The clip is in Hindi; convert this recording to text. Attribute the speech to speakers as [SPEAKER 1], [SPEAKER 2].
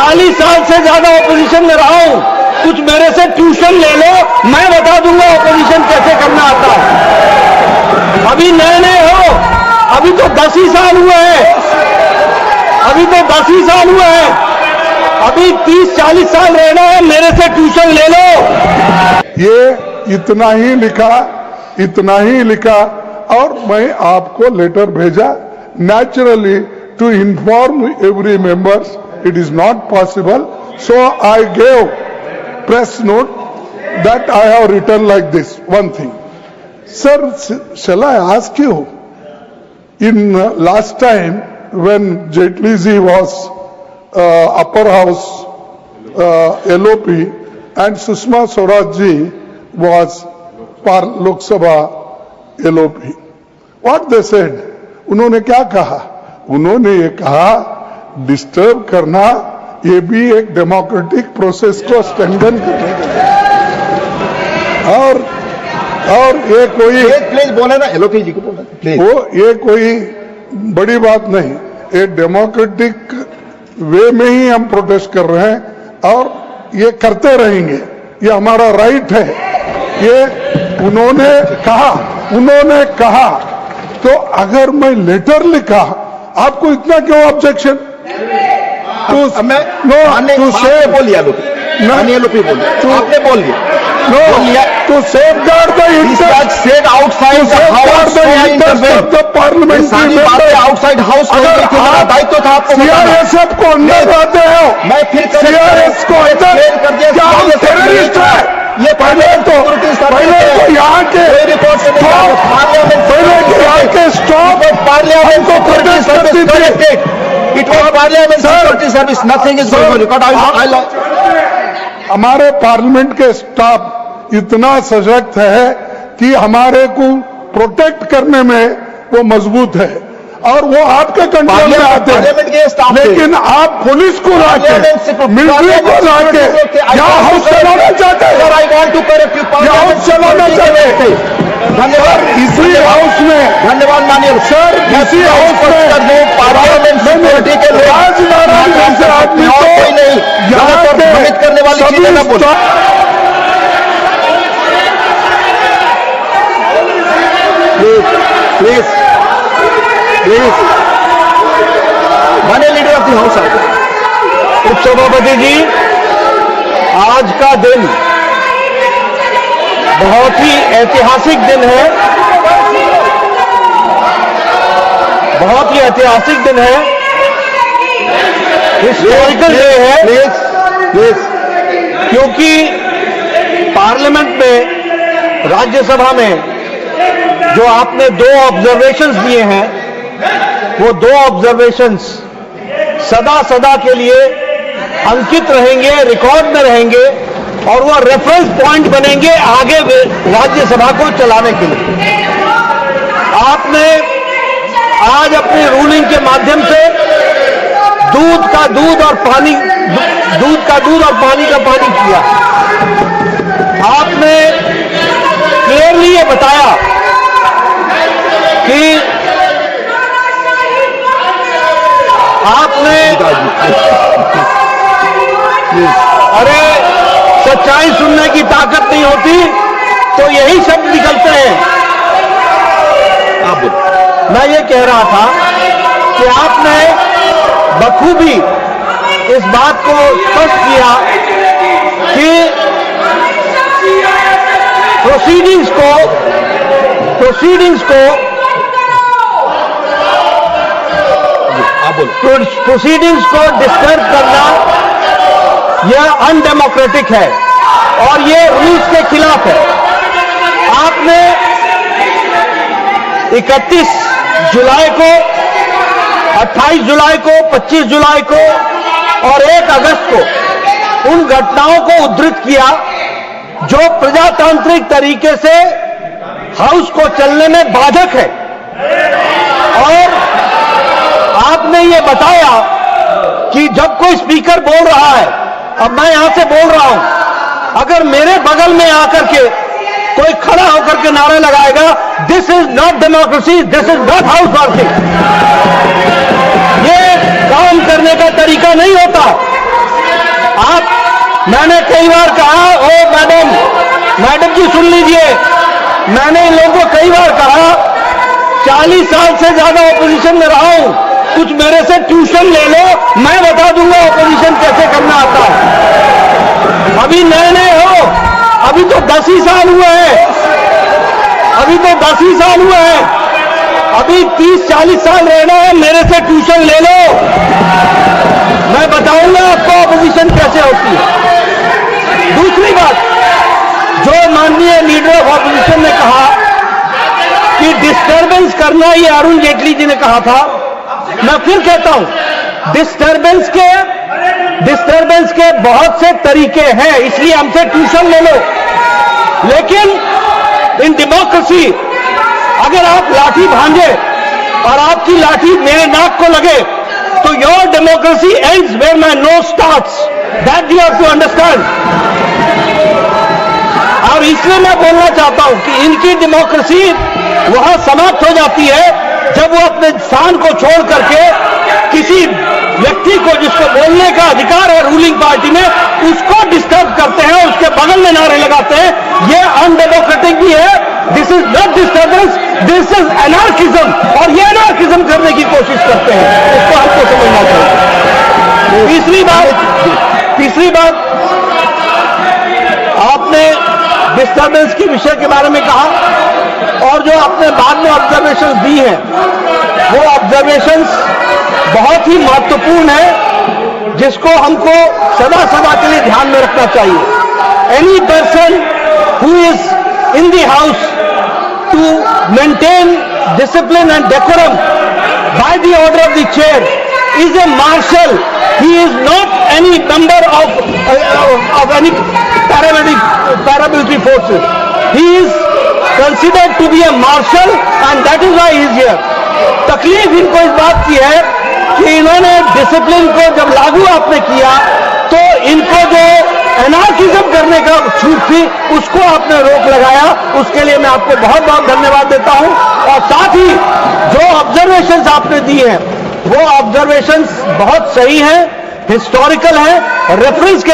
[SPEAKER 1] 40 साल से ज्यादा ऑपोजिशन में रहा हूं, कुछ मेरे से ट्यूशन ले लो, मैं बता दूंगा ऑपोजिशन कैसे करना आता है। अभी नए नए हो, अभी तो 10 ही साल हुए हैं, अभी तो 10 ही साल हुए हैं, अभी 30-40 साल रहना है, मेरे से ट्यूशन ले लो।
[SPEAKER 2] ये इतना ही लिखा और मैं आपको लेटर भेजा। Naturally to inform every members it is not possible, so I gave press note that I have written like this. One thing, sir, shall I ask you, in last time when Jaitley ji was upper house LOP and Sushma Swaraj ji was Lok Sabha LOP, what they said, उन्होंने क्या कहा? उन्होंने ये कहा डिस्टर्ब करना ये भी एक डेमोक्रेटिक प्रोसेस को स्ट्रेंथन करने और ये कोई
[SPEAKER 3] प्लीज बोले ना, एलओपी जी को बोले प्लीज।
[SPEAKER 2] वो ये कोई बड़ी बात नहीं, ये डेमोक्रेटिक वे में ही हम प्रोटेस्ट कर रहे हैं और ये करते रहेंगे, ये हमारा राइट है। ये उन्होंने कहा तो अगर मैं लेटर लिखा, आपको इतना क्यों ऑब्जेक्शन?
[SPEAKER 3] आपने बोल दिया
[SPEAKER 2] to safeguard the interest
[SPEAKER 3] said outside the house
[SPEAKER 2] of the parliamentary members.
[SPEAKER 3] Outside house दायित्व था आपको।
[SPEAKER 2] CRSF को अंदर लाते हो,
[SPEAKER 3] मैं फिर
[SPEAKER 2] CRS को अंदर क्या हम टेररिस्ट है? ये पहले तो यहाँ के स्टॉप
[SPEAKER 3] पार्लियामेंट को प्रोटेस्ट करती थी। It was parliament security service. Nothing is going on.
[SPEAKER 2] हमारे पार्लियामेंट के स्टाफ इतना सशक्त है कि हमारे को प्रोटेक्ट करने में वो मजबूत है और वो आपके कंट्रोल में आते हैं। लेकिन आप पुलिस को लाके, मिलिट्री को लाके यहाँ हाउस चलाना चाहते हैं, हाउस चलाना चाहते हैं। धन्यवाद। इसी हाउस में,
[SPEAKER 3] धन्यवाद माननीय
[SPEAKER 2] सर, इसी हाउस में
[SPEAKER 3] पार्लियामेंट सिक्योरिटी के लोग
[SPEAKER 2] राजनारायण जैसे आदमी को
[SPEAKER 3] कोई नहीं यहाँ पर भ्रमित करने वाली चीजें न बोलो। प्लीज माननीय लीडर ऑफ द हाउस साहब।
[SPEAKER 1] उपसभापति जी, आज का दिन बहुत ही ऐतिहासिक दिन है, बहुत ही ऐतिहासिक दिन है, हिस्टोरिकल डे है।
[SPEAKER 3] प्लीज
[SPEAKER 1] क्योंकि पार्लियामेंट में, राज्यसभा में जो आपने 2 ऑब्जर्वेशंस दिए हैं, वो 2 ऑब्जर्वेशंस सदा सदा के लिए अंकित रहेंगे, रिकॉर्ड में रहेंगे और वो रेफरेंस पॉइंट बनेंगे आगे राज्यसभा को चलाने के लिए। आपने आज अपनी रूलिंग के माध्यम से दूध का दूध और पानी का पानी किया। आपने क्लियरली ये बताया कि आपने अरे सच्चाई सुनने की ताकत नहीं होती तो यही शब्द निकलते हैं। मैं ये कह रहा था कि आपने बखूबी इस बात को स्पष्ट किया कि प्रोसीडिंग्स को डिस्टर्ब करना यह अनडेमोक्रेटिक है और ये रूल्स के खिलाफ है। आपने 31 जुलाई को, 28 जुलाई को, 25 जुलाई को और 1 अगस्त को उन घटनाओं को उद्धृत किया जो प्रजातांत्रिक तरीके से हाउस को चलने में बाधक है। और आपने ये बताया कि जब कोई स्पीकर बोल रहा है, अब मैं यहां से बोल रहा हूं, अगर मेरे बगल में आकर के कोई खड़ा होकर के नारा लगाएगा, this is not democracy, this is not house working, ये काम करने का तरीका नहीं होता। मैंने कई बार कहा, ओ मैडम जी सुन लीजिए, मैंने इन लोगों को कई बार कहा 40 साल से ज्यादा ऑपोजिशन में रहा हूं, कुछ मेरे से ट्यूशन ले लो, मैं बता दूंगा ऑपोजिशन कैसे करना आता है। अभी नए हो, अभी तो 10 ही साल हुए हैं, अभी 30-40 साल रहना है, मेरे से ट्यूशन ले लो, मैं बताऊंगा आपको ऑपोजिशन कैसे होती है। दूसरी बात, जो माननीय लीडर ऑफ ऑपोजिशन ने कहा कि डिस्टर्बेंस करना, ये अरुण जेटली जी ने कहा था, मैं फिर कहता हूं डिस्टर्बेंस के बहुत से तरीके हैं, इसलिए हमसे ट्यूशन ले लो। लेकिन इन डेमोक्रेसी अगर आप लाठी भांजे और आपकी लाठी मेरे नाक को लगे तो your democracy ends where my nose starts, that you have to understand. और इसलिए मैं बोलना चाहता हूं कि इनकी डेमोक्रेसी वहां समाप्त हो जाती है जब वो अपने स्थान को छोड़ करके किसी व्यक्ति को जिसको बोलने का अधिकार है रूलिंग पार्टी में, उसको डिस्टर्ब करते हैं, उसके बगल में नारे लगाते हैं। ये अनडेमोक्रेटिक भी है, this is not disturbance, this is anarchism, और ये एनार्किज्म करने की कोशिश करते हैं, इसको हमको समझना चाहिए। तीसरी बात आपने डिस्टर्बेंस के विषय के बारे में कहा, और जो आपने बाद में ऑब्जर्वेशंस दी हैं, वो ऑब्जर्वेशंस बहुत ही महत्वपूर्ण है, जिसको हमको सदा के लिए ध्यान में रखना चाहिए। Any person who is in the house to maintain discipline and decorum by the order of the chair is a marshal. He is not any member of any paramilitary forces. He is considered to be a marshal and that is why he is here. तकलीफ इनको इस बात की है कि इन्होंने डिसिप्लिन को जब लागू आपने किया तो इनको जो एनार्किज्म करने का छूट थी उसको आपने रोक लगाया, उसके लिए मैं आपको बहुत बहुत धन्यवाद देता हूं। और साथ ही जो ऑब्जर्वेशंस आपने दी हैं वो ऑब्जर्वेशंस बहुत सही हैं, हिस्टोरिकल हैं, रेफरेंस के